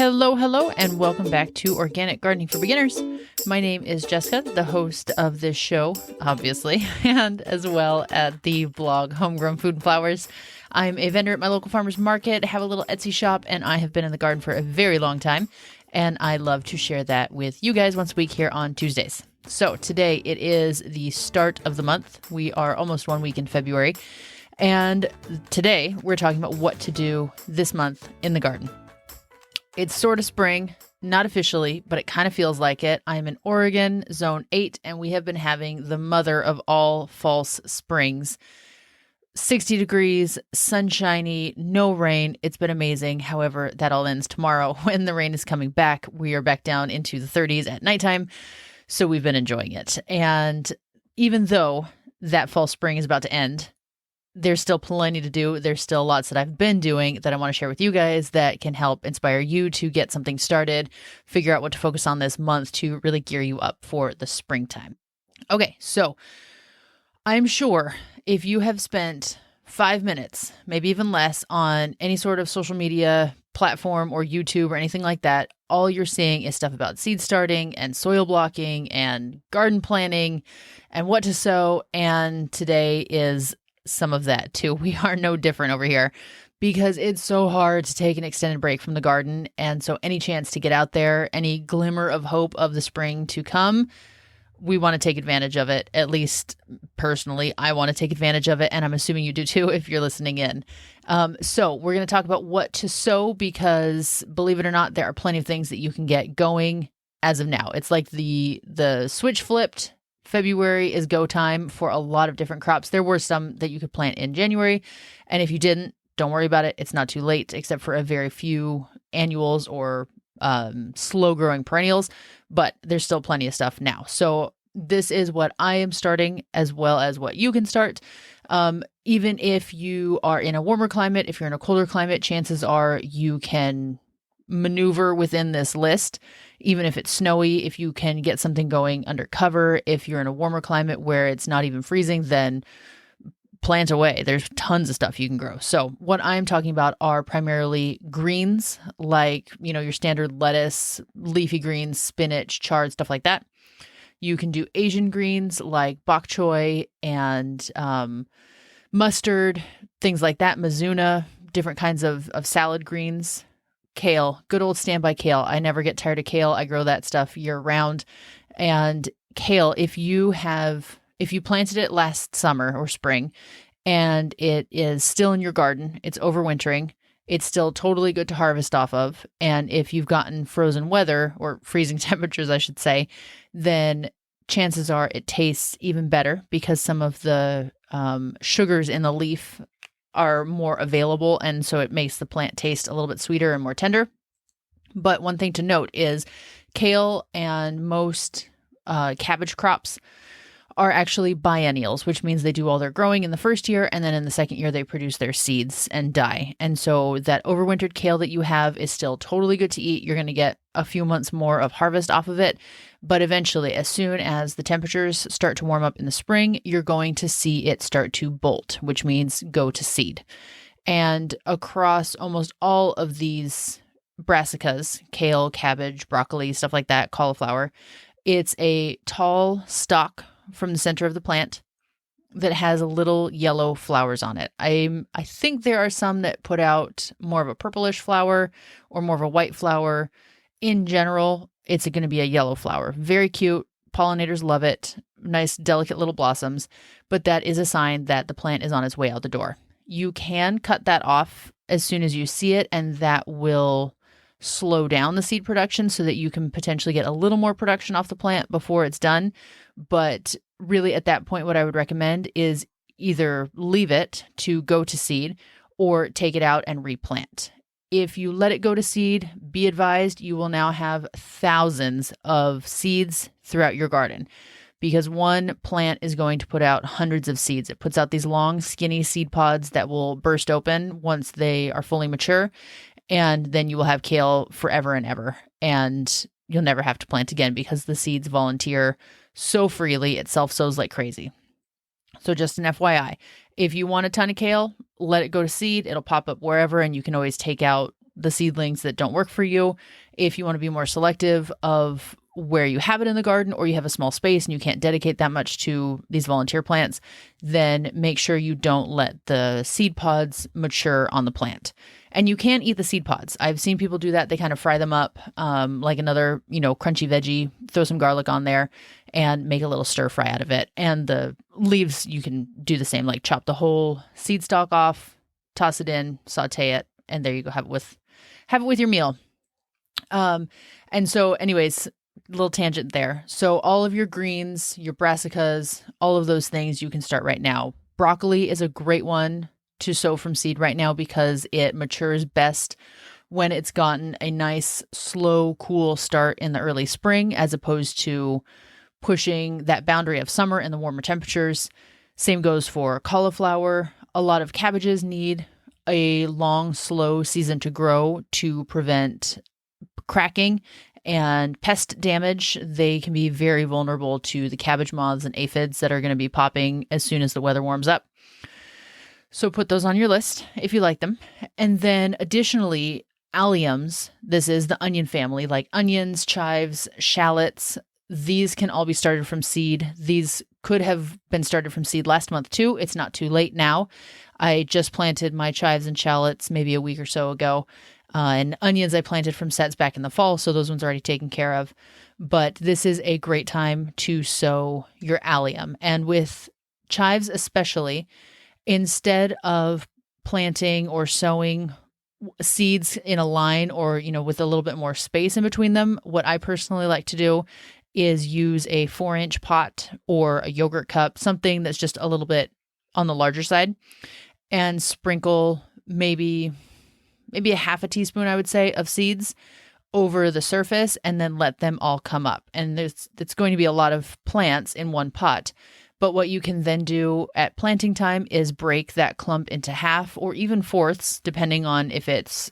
Hello, hello, and welcome back to Organic Gardening for Beginners. My name is Jessica, the host of this show, obviously, and as well at the blog Homegrown Food and Flowers. I'm a vendor at my local farmer's market, have a little Etsy shop, and I have been in the garden for a very long time, and I love to share that with you guys once a week here on Tuesdays. So today it is the start of the month. We are almost 1 week in February, and today we're talking about what to do this month in the garden. It's sort of spring, not officially, but it kind of feels like it. I'm in Oregon, zone 8, and we have been having the mother of all false springs. 60 degrees, sunshiny, no rain. It's been amazing. However, that all ends tomorrow when the rain is coming back. We are back down into the 30s at nighttime, so we've been enjoying it. And even though that fall spring is about to end, there's still plenty to do. There's still lots that I've been doing that I want to share with you guys that can help inspire you to get something started, figure out what to focus on this month to really gear you up for the springtime. Okay, so I'm sure if you have spent 5 minutes, maybe even less, on any sort of social media platform or YouTube or anything like that, all you're seeing is stuff about seed starting and soil blocking and garden planning and what to sow. And today is some of that too. We are no different over here because it's so hard to take an extended break from the garden. And so any chance to get out there, any glimmer of hope of the spring to come, we want to take advantage of it. At least personally, I want to take advantage of it. And I'm assuming you do too if you're listening in. So we're going to talk about what to sow because believe it or not, there are plenty of things that you can get going as of now. It's like the switch flipped. February is go time for a lot of different crops. There were some that you could plant in January. And if you didn't, don't worry about it. It's not too late, except for a very few annuals or slow growing perennials, but there's still plenty of stuff now. So this is what I am starting as well as what you can start. Even if you are in a warmer climate, if you're in a colder climate, chances are you can maneuver within this list. Even if it's snowy, if you can get something going under cover, if you're in a warmer climate where it's not even freezing, then plant away. There's tons of stuff you can grow. So what I'm talking about are primarily greens, like, your standard lettuce, leafy greens, spinach, chard, stuff like that. You can do Asian greens like bok choy and mustard, things like that, mizuna, different kinds of salad greens. Kale, good old standby kale. I never get tired of kale. I grow that stuff year round. And kale, if you planted it last summer or spring and it is still in your garden, it's overwintering, it's still totally good to harvest off of. And if you've gotten frozen weather or freezing temperatures, I should say, then chances are it tastes even better because some of the sugars in the leaf are more available, and so it makes the plant taste a little bit sweeter and more tender. But one thing to note is kale and most cabbage crops are actually biennials, which means they do all their growing in the first year, and then in the second year they produce their seeds and die. And so that overwintered kale that you have is still totally good to eat. You're going to get a few months more of harvest off of it. But eventually, as soon as the temperatures start to warm up in the spring, you're going to see it start to bolt, which means go to seed. And across almost all of these brassicas, kale, cabbage, broccoli, stuff like that, cauliflower, it's a tall stalk from the center of the plant that has little yellow flowers on it. I think there are some that put out more of a purplish flower or more of a white flower. In general, it's going to be a yellow flower. Very cute. Pollinators love it. Nice, delicate little blossoms. But that is a sign that the plant is on its way out the door. You can cut that off as soon as you see it, and that will slow down the seed production so that you can potentially get a little more production off the plant before it's done. But really at that point, what I would recommend is either leave it to go to seed or take it out and replant. If you let it go to seed, be advised you will now have thousands of seeds throughout your garden because one plant is going to put out hundreds of seeds. It puts out these long, skinny seed pods that will burst open once they are fully mature. And then you will have kale forever and ever. And you'll never have to plant again because the seeds volunteer so freely. It self-sows like crazy. So just an FYI, if you want a ton of kale, let it go to seed. It'll pop up wherever, and you can always take out the seedlings that don't work for you. If you want to be more selective of where you have it in the garden, or you have a small space and you can't dedicate that much to these volunteer plants, then make sure you don't let the seed pods mature on the plant. And you can eat the seed pods. I've seen people do that. They kind of fry them up like another, crunchy veggie, throw some garlic on there and make a little stir fry out of it. And the leaves, you can do the same, like chop the whole seed stalk off, toss it in, saute it, and there you go. Have it with your meal. And so anyways, little tangent there. So all of your greens, your brassicas, all of those things you can start right now. Broccoli is a great one to sow from seed right now because it matures best when it's gotten a nice, slow, cool start in the early spring, as opposed to pushing that boundary of summer and the warmer temperatures. Same goes for cauliflower. A lot of cabbages need a long, slow season to grow to prevent cracking and pest damage. They can be very vulnerable to the cabbage moths and aphids that are going to be popping as soon as the weather warms up. So put those on your list if you like them. And then additionally, alliums. This is the onion family, like onions, chives, shallots. These can all be started from seed. These could have been started from seed last month too. It's not too late now. I just planted my chives and shallots maybe a week or so ago. And onions I planted from sets back in the fall, so those ones are already taken care of. But this is a great time to sow your allium. And with chives especially, instead of planting or sowing seeds in a line or, with a little bit more space in between them, what I personally like to do is use a 4-inch pot or a yogurt cup, something that's just a little bit on the larger side, and sprinkle maybe a half a teaspoon, I would say, of seeds over the surface, and then let them all come up. And it's going to be a lot of plants in one pot. But what you can then do at planting time is break that clump into half or even fourths, depending on if it's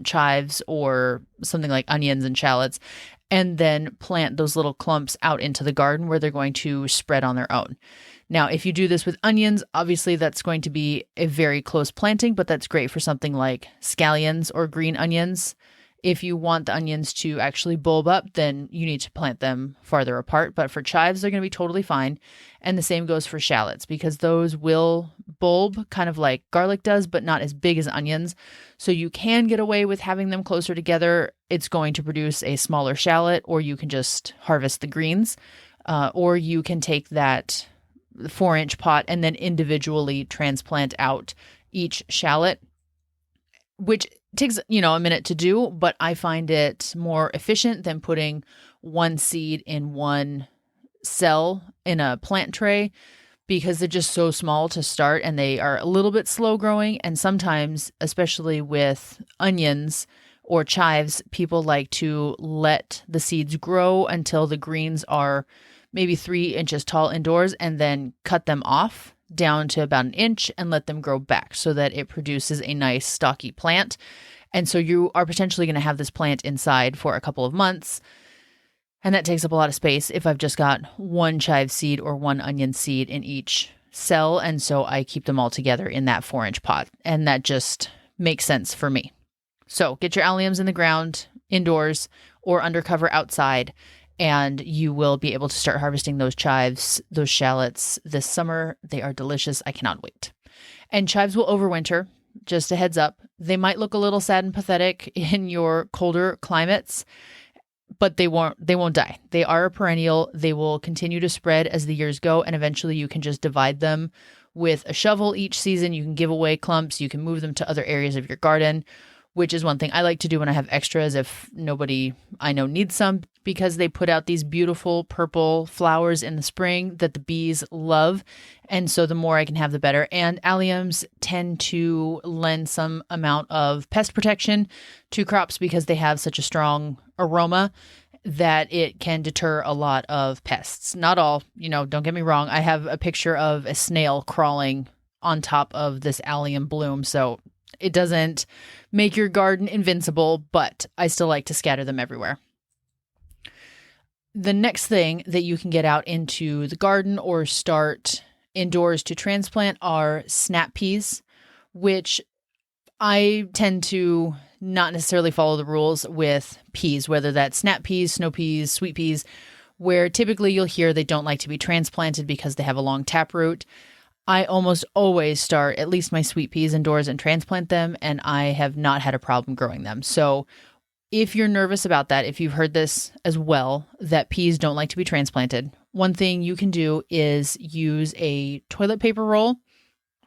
chives or something like onions and shallots, and then plant those little clumps out into the garden where they're going to spread on their own. Now, if you do this with onions, obviously that's going to be a very close planting, but that's great for something like scallions or green onions. If you want the onions to actually bulb up, then you need to plant them farther apart. But for chives, they're going to be totally fine. And the same goes for shallots, because those will bulb kind of like garlic does, but not as big as onions. So you can get away with having them closer together. It's going to produce a smaller shallot, or you can just harvest the greens, or you can take that 4-inch pot and then individually transplant out each shallot, which takes, a minute to do, but I find it more efficient than putting one seed in one cell in a plant tray, because they're just so small to start and they are a little bit slow growing. And sometimes, especially with onions or chives, people like to let the seeds grow until the greens are maybe 3 inches tall indoors, and then cut them off down to about 1 inch and let them grow back so that it produces a nice stocky plant. And so you are potentially going to have this plant inside for a couple of months. And that takes up a lot of space if I've just got one chive seed or one onion seed in each cell. And so I keep them all together in that 4-inch pot. And that just makes sense for me. So get your alliums in the ground, indoors, or undercover outside, and you will be able to start harvesting those chives, those shallots this summer. They are delicious. I cannot wait. And chives will overwinter. Just a heads up. They might look a little sad and pathetic in your colder climates, but they won't die. They are a perennial. They will continue to spread as the years go, and eventually you can just divide them with a shovel each season. You can give away clumps. You can move them to other areas of your garden, which is one thing I like to do when I have extras if nobody I know needs some, because they put out these beautiful purple flowers in the spring that the bees love. And so the more I can have, the better. And alliums tend to lend some amount of pest protection to crops because they have such a strong aroma that it can deter a lot of pests. Not all, don't get me wrong. I have a picture of a snail crawling on top of this allium bloom. So it doesn't make your garden invincible, but I still like to scatter them everywhere. The next thing that you can get out into the garden or start indoors to transplant are snap peas, which I tend to not necessarily follow the rules with peas, whether that's snap peas, snow peas, sweet peas, where typically you'll hear they don't like to be transplanted because they have a long taproot. I almost always start at least my sweet peas indoors and transplant them, and I have not had a problem growing them. So if you're nervous about that, if you've heard this as well, that peas don't like to be transplanted, one thing you can do is use a toilet paper roll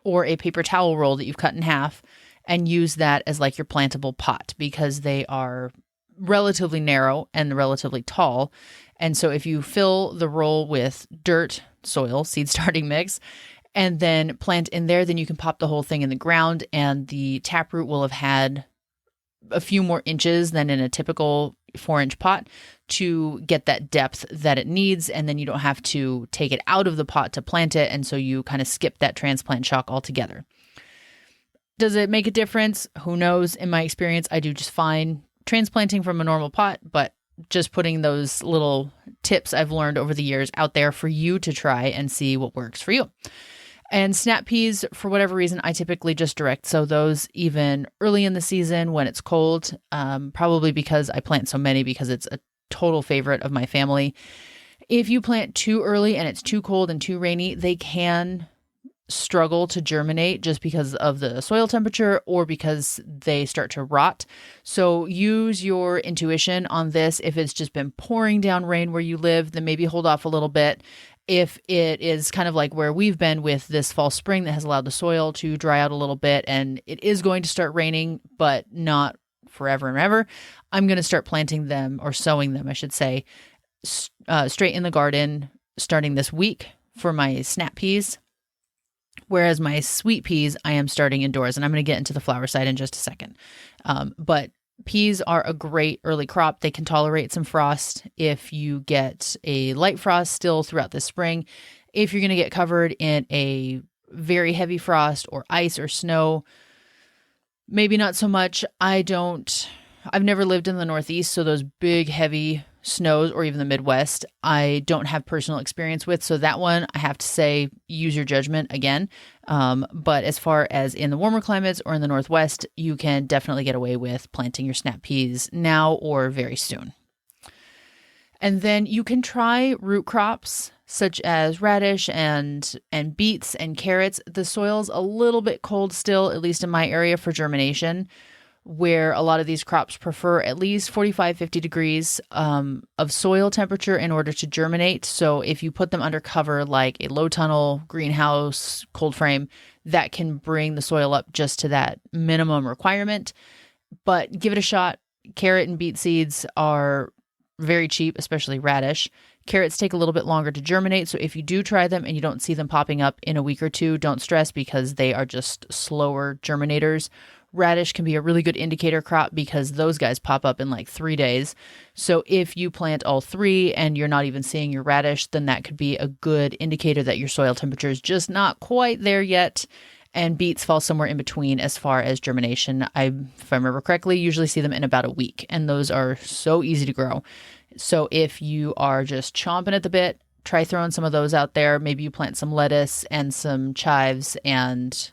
or a paper towel roll that you've cut in half and use that as like your plantable pot, because they are relatively narrow and relatively tall. And so if you fill the roll with dirt, soil, seed starting mix, and then plant in there, then you can pop the whole thing in the ground, and the taproot will have had a few more inches than in a typical 4-inch pot to get that depth that it needs. And then you don't have to take it out of the pot to plant it. And so you kind of skip that transplant shock altogether. Does it make a difference? Who knows? In my experience, I do just fine transplanting from a normal pot, but just putting those little tips I've learned over the years out there for you to try and see what works for you. And snap peas, for whatever reason, I typically just direct sow those even early in the season when it's cold, probably because I plant so many because it's a total favorite of my family. If you plant too early and it's too cold and too rainy, they can struggle to germinate just because of the soil temperature or because they start to rot. So use your intuition on this. If it's just been pouring down rain where you live, then maybe hold off a little bit. If it is kind of like where we've been with this fall spring that has allowed the soil to dry out a little bit and it is going to start raining, but not forever and ever, I'm going to start planting them, or sowing them, I should say, straight in the garden starting this week for my snap peas. Whereas my sweet peas, I am starting indoors, and I'm going to get into the flower side in just a second. But peas are a great early crop. They can tolerate some frost if you get a light frost still throughout the spring. If you're going to get covered in a very heavy frost or ice or snow, maybe not so much. I've never lived in the Northeast, so those big, heavy snows, or even the Midwest, I don't have personal experience with. So that one, I have to say, use your judgment again. But as far as in the warmer climates or in the Northwest, you can definitely get away with planting your snap peas now or very soon. And then you can try root crops such as radish and beets and carrots. The soil's a little bit cold still, at least in my area, for germination, where a lot of these crops prefer at least 45, 50 degrees of soil temperature in order to germinate. So if you put them under cover, like a low tunnel, greenhouse, cold frame, that can bring the soil up just to that minimum requirement. But give it a shot. Carrot and beet seeds are very cheap, especially radish. Carrots take a little bit longer to germinate. So if you do try them and you don't see them popping up in a week or two, don't stress, because they are just slower germinators. Radish can be a really good indicator crop because those guys pop up in like 3 days. So if you plant all three and you're not even seeing your radish, then that could be a good indicator that your soil temperature is just not quite there yet. And beets fall somewhere in between as far as germination. If I remember correctly, usually see them in about a week, and those are so easy to grow. So if you are just chomping at the bit, try throwing some of those out there. Maybe you plant some lettuce and some chives and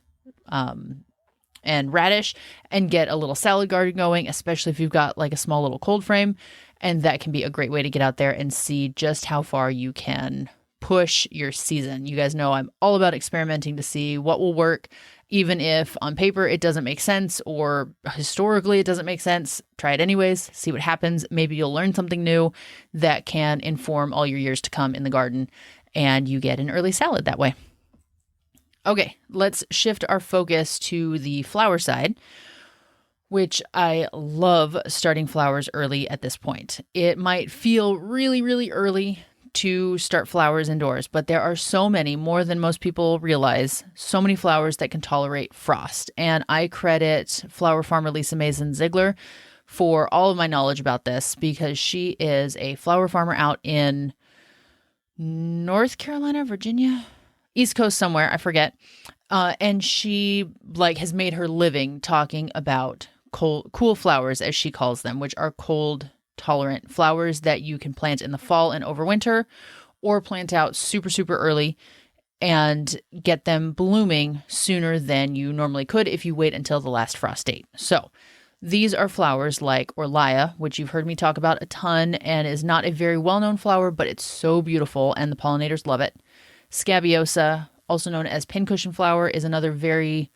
radish and get a little salad garden going, especially if you've got like a small little cold frame. And that can be a great way to get out there and see just how far you can push your season. You guys know I'm all about experimenting to see what will work, even if on paper it doesn't make sense or historically it doesn't make sense. Try it anyways, see what happens. Maybe you'll learn something new that can inform all your years to come in the garden, and you get an early salad that way. Okay, let's shift our focus to the flower side, which I love starting flowers early at this point. It might feel really, really early to start flowers indoors, but there are so many, more than most people realize, so many flowers that can tolerate frost. And I credit flower farmer Lisa Mason Ziegler for all of my knowledge about this, because she is a flower farmer out in North Carolina, Virginia, East Coast somewhere, I forget. And she has made her living talking about cool flowers, as she calls them, which are cold tolerant flowers that you can plant in the fall and overwinter, or plant out super, super early and get them blooming sooner than you normally could if you wait until the last frost date. So These are flowers like Orlia, which you've heard me talk about a ton and is not a very well-known flower, but it's so beautiful and the pollinators love it. Scabiosa, also known as pincushion flower, is another very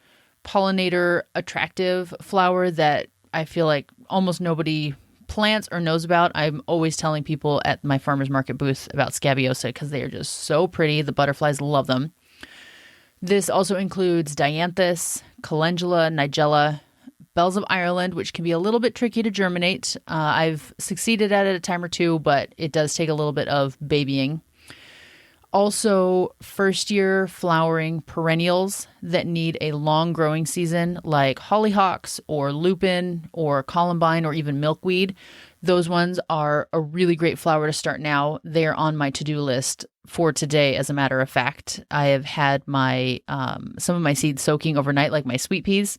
pollinator attractive flower that I feel like almost nobody plants or knows about. I'm always telling people at my farmer's market booth about Scabiosa because they are just so pretty. The butterflies love them. This also includes Dianthus, Calendula, Nigella, Bells of Ireland, which can be a little bit tricky to germinate. I've succeeded at it a time or two, but it does take a little bit of babying. Also, first-year flowering perennials that need a long growing season, like hollyhocks or lupin or columbine or even milkweed. Those ones are a really great flower to start now. They're on my to-do list for today, as a matter of fact. I have had my some of my seeds soaking overnight, like my sweet peas,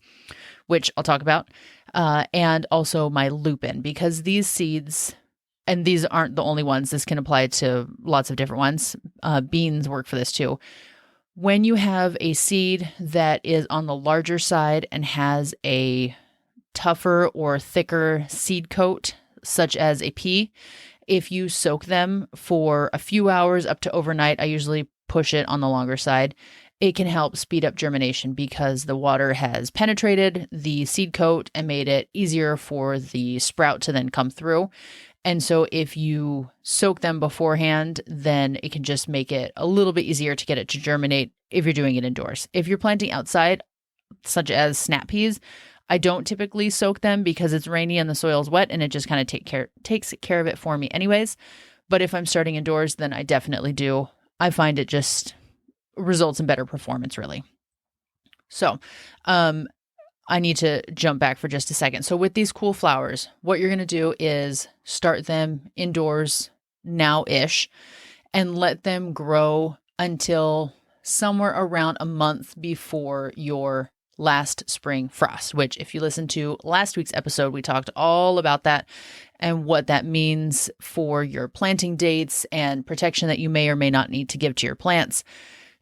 which I'll talk about, and also my lupin, because these seeds... And these aren't the only ones. This can apply to lots of different ones. Beans work for this too. When you have a seed that is on the larger side and has a tougher or thicker seed coat, such as a pea, if you soak them for a few hours up to overnight, I usually push it on the longer side, it can help speed up germination because the water has penetrated the seed coat and made it easier for the sprout to then come through. And so if you soak them beforehand, then it can just make it a little bit easier to get it to germinate if you're doing it indoors. If you're planting outside, such as snap peas, I don't typically soak them because it's rainy and the soil's wet and it just kind of takes care of it for me anyways. But if I'm starting indoors, then I definitely do. I find it just results in better performance, really. So, I need to jump back for just a second. So with these cool flowers, what you're going to do is start them indoors now-ish and let them grow until somewhere around a month before your last spring frost, which if you listen to last week's episode, we talked all about that and what that means for your planting dates and protection that you may or may not need to give to your plants.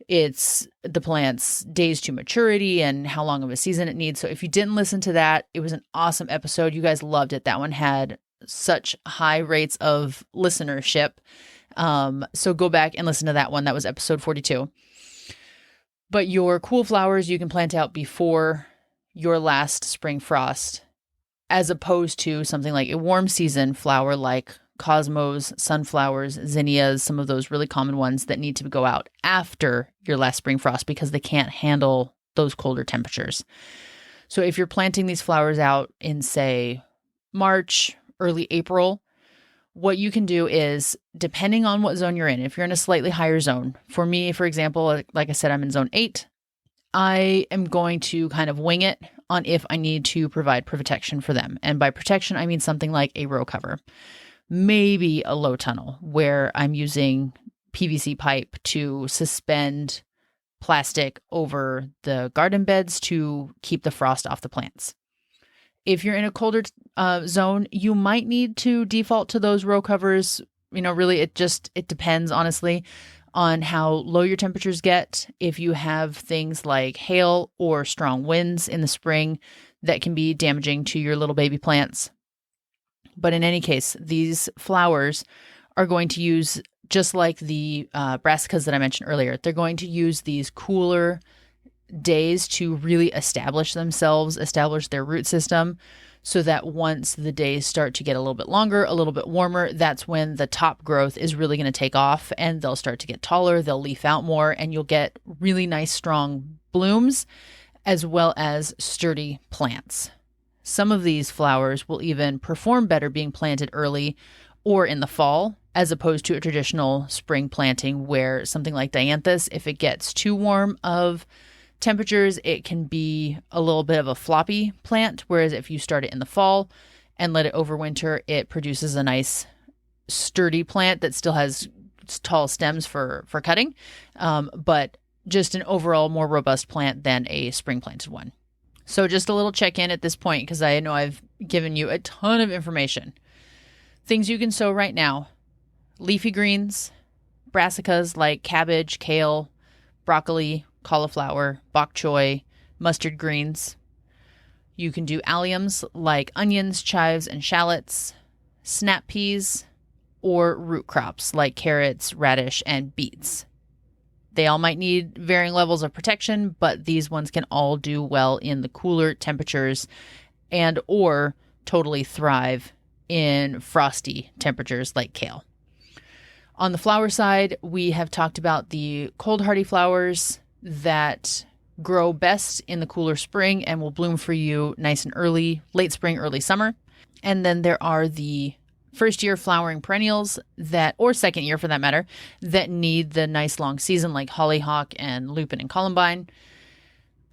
It's the plant's days to maturity and how long of a season it needs. So if you didn't listen to that, it was an awesome episode. You guys loved it. That one had such high rates of listenership. So go back and listen to that one. That was episode 42. But your cool flowers you can plant out before your last spring frost, as opposed to something like a warm season flower like cosmos, sunflowers, zinnias, some of those really common ones that need to go out after your last spring frost because they can't handle those colder temperatures. So if you're planting these flowers out in, say, March, early April, what you can do is, depending on what zone you're in, if you're in a slightly higher zone, for me, for example, like I said, I'm in zone 8, I am going to kind of wing it on if I need to provide protection for them. And by protection, I mean something like a row cover. Maybe a low tunnel where I'm using PVC pipe to suspend plastic over the garden beds to keep the frost off the plants. If you're in a colder zone, you might need to default to those row covers. Really, it depends, honestly, on how low your temperatures get. If you have things like hail or strong winds in the spring, that can be damaging to your little baby plants. But in any case, these flowers are going to use, just like the brassicas that I mentioned earlier, they're going to use these cooler days to really establish themselves, establish their root system, so that once the days start to get a little bit longer, a little bit warmer, that's when the top growth is really going to take off and they'll start to get taller, they'll leaf out more, and you'll get really nice, strong blooms as well as sturdy plants. Some of these flowers will even perform better being planted early or in the fall, as opposed to a traditional spring planting where something like Dianthus, if it gets too warm of temperatures, it can be a little bit of a floppy plant. Whereas if you start it in the fall and let it overwinter, it produces a nice sturdy plant that still has tall stems for cutting, but just an overall more robust plant than a spring planted one. So just a little check-in at this point, because I know I've given you a ton of information. Things you can sow right now: leafy greens, brassicas like cabbage, kale, broccoli, cauliflower, bok choy, mustard greens. You can do alliums like onions, chives, and shallots, snap peas, or root crops like carrots, radish, and beets. They all might need varying levels of protection, but these ones can all do well in the cooler temperatures and or totally thrive in frosty temperatures like kale. On the flower side, we have talked about the cold hardy flowers that grow best in the cooler spring and will bloom for you nice and early, late spring, early summer. And then there are the first year flowering perennials or second year for that matter, that need the nice long season like hollyhock and lupin and columbine.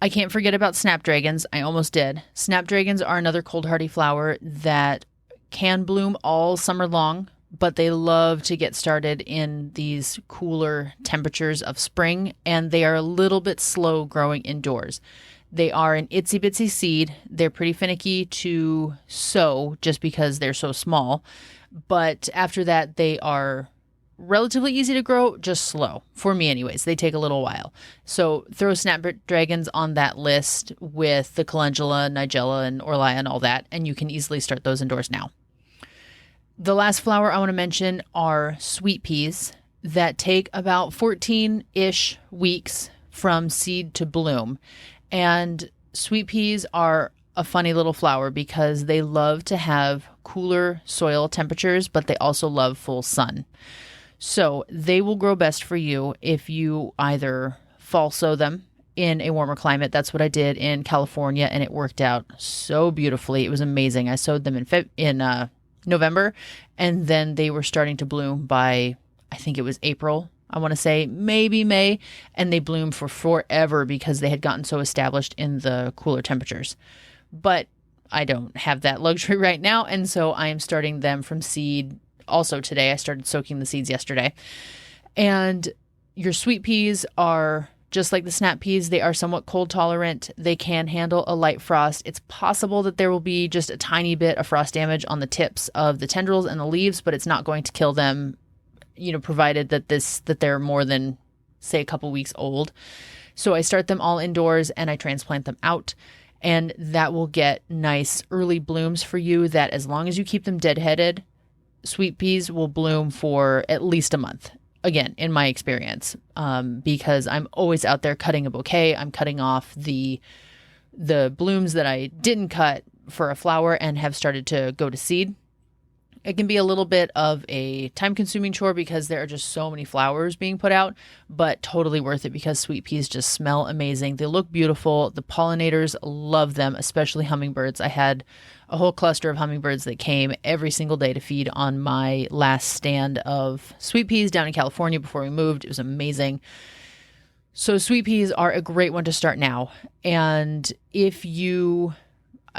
I can't forget about snapdragons. I almost did. Snapdragons are another cold hardy flower that can bloom all summer long, but they love to get started in these cooler temperatures of spring, and they are a little bit slow growing indoors. They are an itsy bitsy seed. They're pretty finicky to sow just because they're so small. But after that, they are relatively easy to grow, just slow. For me anyways, they take a little while. So throw snapdragons on that list with the calendula, nigella, and orlia and all that, and you can easily start those indoors now. The last flower I want to mention are sweet peas that take about 14-ish weeks from seed to bloom. And sweet peas are a funny little flower because they love to have cooler soil temperatures, but they also love full sun. So they will grow best for you if you either fall sow them in a warmer climate. That's what I did in California, and it worked out so beautifully. It was amazing. I sowed them in November, and then they were starting to bloom by, I think it was April, I want to say, maybe May, and they bloomed for forever because they had gotten so established in the cooler temperatures. But I don't have that luxury right now, and so I am starting them from seed also today. I started soaking the seeds yesterday. And your sweet peas are just like the snap peas. They are somewhat cold tolerant. They can handle a light frost. It's possible that there will be just a tiny bit of frost damage on the tips of the tendrils and the leaves, but it's not going to kill them, provided that they're more than, say, a couple weeks old. So I start them all indoors and I transplant them out, and that will get nice early blooms for you that, as long as you keep them deadheaded, sweet peas will bloom for at least a month. Again, in my experience, because I'm always out there cutting a bouquet. I'm cutting off the blooms that I didn't cut for a flower and have started to go to seed. It can be a little bit of a time-consuming chore because there are just so many flowers being put out, but totally worth it because sweet peas just smell amazing. They look beautiful. The pollinators love them, especially hummingbirds. I had a whole cluster of hummingbirds that came every single day to feed on my last stand of sweet peas down in California before we moved. It was amazing. So sweet peas are a great one to start now. And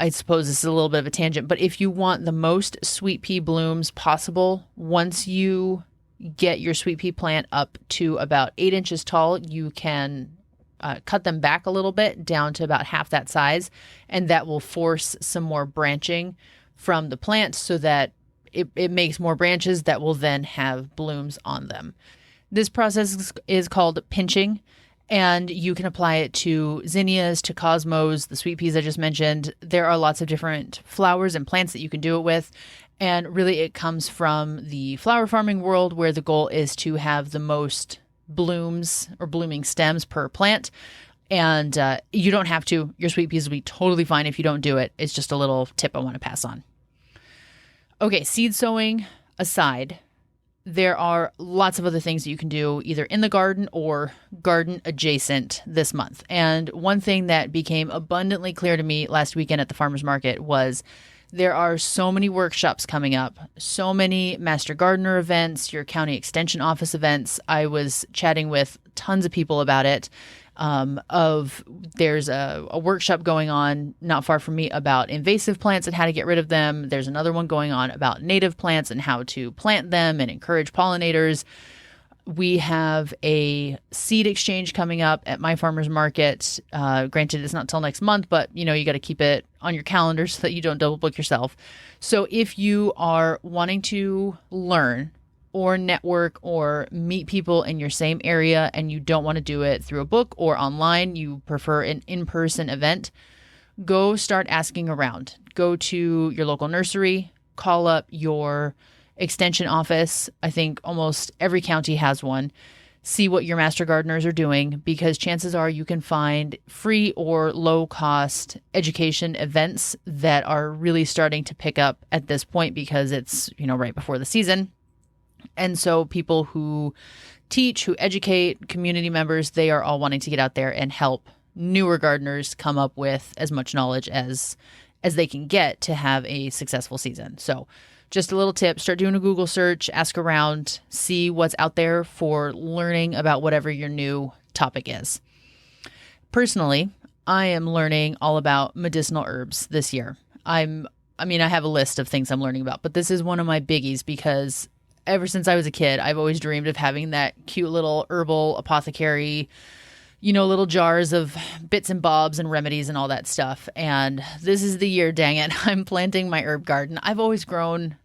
I suppose this is a little bit of a tangent, but if you want the most sweet pea blooms possible, once you get your sweet pea plant up to about 8 inches tall, you can cut them back a little bit down to about half that size, and that will force some more branching from the plant so that it makes more branches that will then have blooms on them. This process is called pinching, and you can apply it to zinnias, to cosmos, the sweet peas I just mentioned. There are lots of different flowers and plants that you can do it with. And really it comes from the flower farming world, where the goal is to have the most blooms or blooming stems per plant. And you don't have to. Your sweet peas will be totally fine if you don't do it. It's just a little tip I want to pass on. Okay, seed sowing aside, there are lots of other things that you can do either in the garden or garden adjacent this month. And one thing that became abundantly clear to me last weekend at the farmer's market was there are so many workshops coming up, so many master gardener events, your county extension office events. I was chatting with tons of people about it. There's a workshop going on not far from me about invasive plants and how to get rid of them. There's another one going on about native plants and how to plant them and encourage pollinators. We have a seed exchange coming up at my farmer's market. Granted, it's not till next month, but you got to keep it on your calendar so that you don't double book yourself. So if you are wanting to learn or network or meet people in your same area and you don't want to do it through a book or online, you prefer an in-person event, go start asking around. Go to your local nursery, call up your extension office. I think almost every county has one. See what your master gardeners are doing, because chances are you can find free or low cost education events that are really starting to pick up at this point, because it's, right before the season. And so people who teach, who educate, community members, they are all wanting to get out there and help newer gardeners come up with as much knowledge as they can get to have a successful season. So just a little tip, start doing a Google search, ask around, see what's out there for learning about whatever your new topic is. Personally, I am learning all about medicinal herbs this year. I have a list of things I'm learning about, but this is one of my biggies, because ever since I was a kid, I've always dreamed of having that cute little herbal apothecary, little jars of bits and bobs and remedies and all that stuff. And this is the year, dang it, I'm planting my herb garden. I've always grown,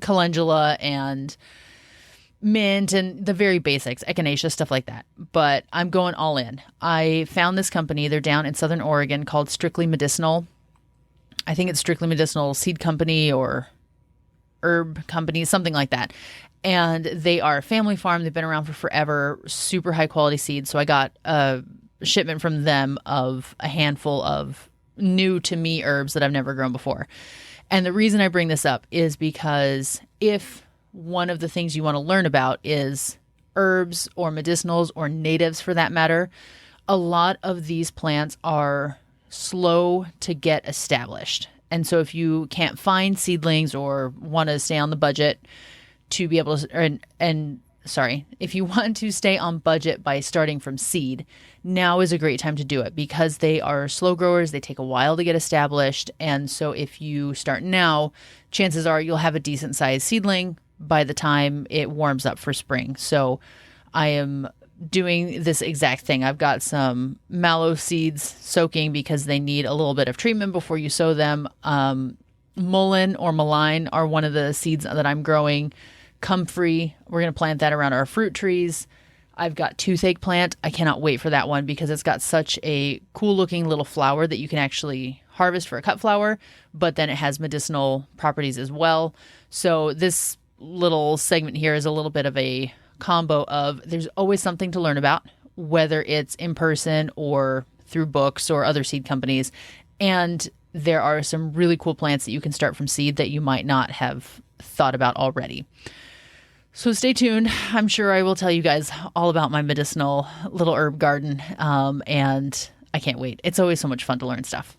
calendula and mint and the very basics, echinacea, stuff like that. But I'm going all in. I found this company. They're down in Southern Oregon, called Strictly Medicinal. I think it's Strictly Medicinal Seed Company or Herb Company, something like that. And they are a family farm. They've been around for forever, super high quality seeds. So I got a shipment from them of a handful of new to me herbs that I've never grown before. And the reason I bring this up is because if one of the things you want to learn about is herbs or medicinals or natives for that matter, a lot of these plants are slow to get established. And so if you can't find seedlings or want to stay on the budget to be able to, if you want to stay on budget by starting from seed, now is a great time to do it, because they are slow growers. They take a while to get established. And so if you start now, chances are you'll have a decent sized seedling by the time it warms up for spring. So I am doing this exact thing. I've got some mallow seeds soaking because they need a little bit of treatment before you sow them. Mullein or mullein are one of the seeds that I'm growing. Comfrey, we're going to plant that around our fruit trees. I've got toothache plant. I cannot wait for that one because it's got such a cool looking little flower that you can actually harvest for a cut flower, but then it has medicinal properties as well. So this little segment here is a little bit of a combo of there's always something to learn about, whether it's in person or through books or other seed companies. And there are some really cool plants that you can start from seed that you might not have thought about already. So stay tuned. I'm sure I will tell you guys all about my medicinal little herb garden. And I can't wait. It's always so much fun to learn stuff.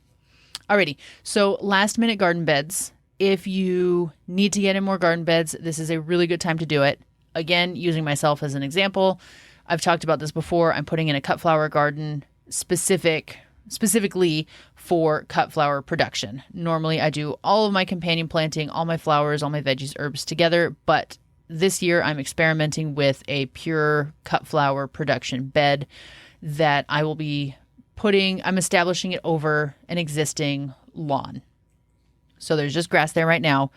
Alrighty. So last minute garden beds. If you need to get in more garden beds, this is a really good time to do it. Again, using myself as an example, I've talked about this before. I'm putting in a cut flower garden specifically for cut flower production. Normally I do all of my companion planting, all my flowers, all my veggies, herbs together, but this year I'm experimenting with a pure cut flower production bed that I will be I'm establishing it over an existing lawn. So there's just grass there right now,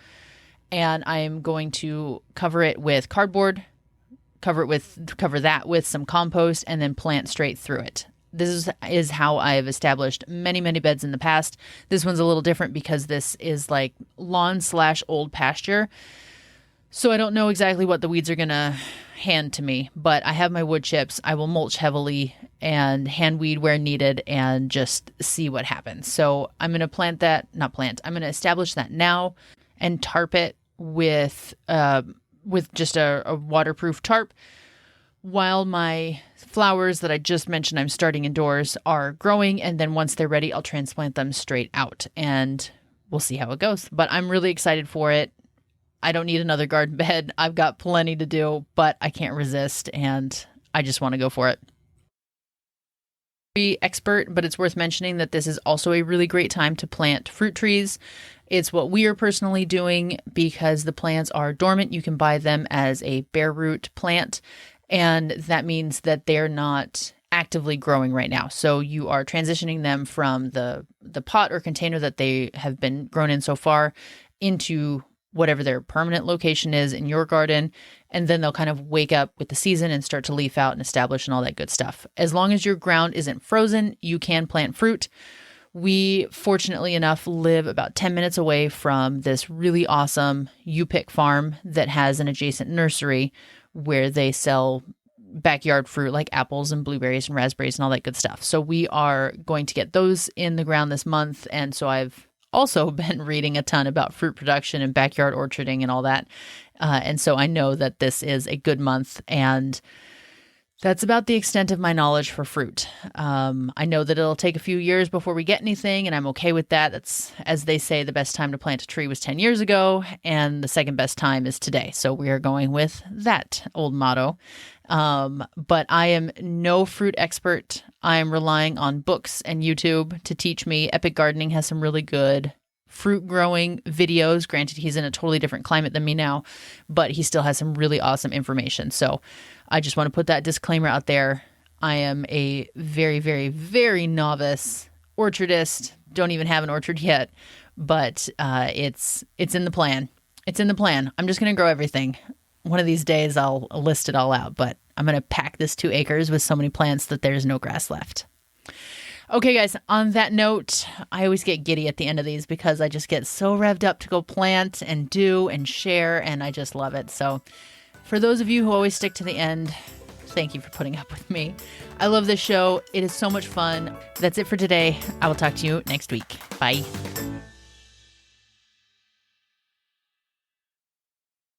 and I'm going to cover it with cardboard, cover that with some compost, and then plant straight through it. This is how I have established many, many beds in the past. This one's a little different because this is like lawn/old pasture. So I don't know exactly what the weeds are going to hand to me, but I have my wood chips. I will mulch heavily and hand weed where needed and just see what happens. So I'm going to I'm going to establish that now and tarp it with just a waterproof tarp, while my flowers that I just mentioned I'm starting indoors are growing. And then once they're ready, I'll transplant them straight out and we'll see how it goes. But I'm really excited for it. I don't need another garden bed. I've got plenty to do, but I can't resist and I just want to go for it. Be expert, but it's worth mentioning that this is also a really great time to plant fruit trees. It's what we are personally doing because the plants are dormant. You can buy them as a bare root plant, and that means that they're not actively growing right now. So you are transitioning them from the pot or container that they have been grown in so far into whatever their permanent location is in your garden. And then they'll kind of wake up with the season and start to leaf out and establish and all that good stuff. As long as your ground isn't frozen, you can plant fruit. We, fortunately enough, live about 10 minutes away from this really awesome U-Pick farm that has an adjacent nursery where they sell backyard fruit like apples and blueberries and raspberries and all that good stuff. So we are going to get those in the ground this month. And so I've also been reading a ton about fruit production and backyard orcharding and all that. And so I know that this is a good month, and that's about the extent of my knowledge for fruit. I know that it'll take a few years before we get anything, and I'm okay with that. That's, as they say, the best time to plant a tree was 10 years ago, and the second best time is today. So we are going with that old motto. But I am no fruit expert. I am relying on books and YouTube to teach me. Epic Gardening has some really good fruit growing videos. Granted, he's in a totally different climate than me now, but he still has some really awesome information. So I just want to put that disclaimer out there. I am a very, very, very novice orchardist. Don't even have an orchard yet, but it's in the plan. It's in the plan. I'm just going to grow everything. One of these days I'll list it all out, but I'm going to pack this 2 acres with so many plants that there's no grass left. Okay, guys, on that note, I always get giddy at the end of these because I just get so revved up to go plant and do and share, and I just love it. So for those of you who always stick to the end, thank you for putting up with me. I love this show. It is so much fun. That's it for today. I will talk to you next week. Bye.